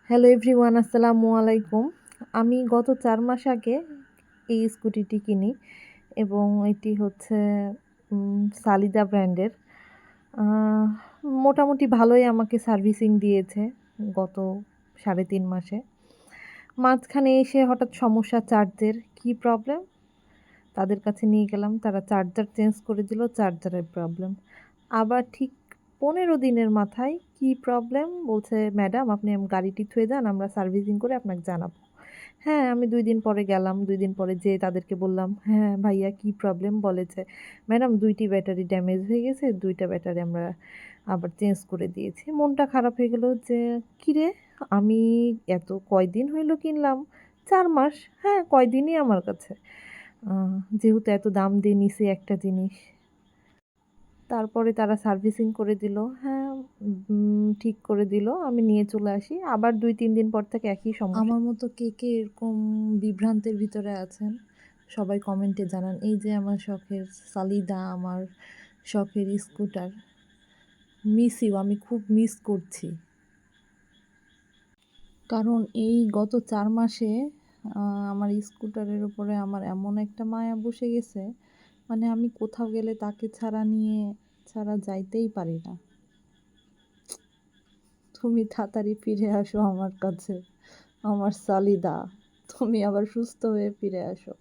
Hello everyone, আসসালামু আলাইকুম। আমি গত ৪ মাস আগে এই স্কুটিটি কিনি এবং এটি হচ্ছে সালিদা ব্র্যান্ডের। আ মোটামুটি ভালোই আমাকে সার্ভিসিং দিয়েছে গত ৩.৫ মাসে। মাঝখানে এসে হঠাৎ সমস্যা চার্জের। কি প্রবলেম? তাদের কাছে নিয়ে গেলাম। তারা চার্জার চেঞ্জ করে দিল, চার্জারের প্রবলেম। আবার ঠিক ১৫ দিনের মাথায় কি প্রবলেম? বলছে, "ম্যাডাম আপনি গাড়িটি থুয়ে যান, আমরা সার্ভিসিং করে আপনাকে জানাবো।" হ্যাঁ, আমি ২ দিন পরে গেলাম। ২ দিন পরে যেয়ে তাদেরকে বললাম, "হ্যাঁ, ভাইয়া কি প্রবলেম?" বলে যে, "ম্যাডাম ২ টি ব্যাটারি ড্যামেজ হয়ে গেছে। ২ টা ব্যাটারি আমরা আবার চেঞ্জ করে দিয়েছি।" মনটা খারাপ হয়ে গেল যে, "কিরে! আমি এত কয়দিন হইল কিনলাম? ৪ মাস। হ্যাঁ, কয়দিনই আমার কাছে।" আ যেহেতু এত দাম দিয়ে নিছি একটা জিনিস। তারপরে তারা সার্ভিসিং করে দিল। হ্যাঁ, ঠিক করে দিল। আমি নিয়ে চলে আসি। আবার ২-৩ দিন পর থেকে একই সমস্যা। আমার মতো কে এরকম বিভ্রান্তের ভিতরে আছেন? সবাই কমেন্টে জানান। এই যে আমার শখের সালিদা, আমার শখের স্কুটার। মিস ইউ, আমি খুব মিস করছি। কারণ এই গত ৪ মাসে আ আমার স্কুটারের উপরে আমার এমন একটা মায়া বসে গেছে, মানে আমি কোথাও গেলে তাকে ছাড়া যাইতেই পারি না। তুমি তাড়াতাড়ি ফিরে আসো আমার কাছে, আমার সালিদা। তুমি আবার সুস্থ হয়ে ফিরে আসো।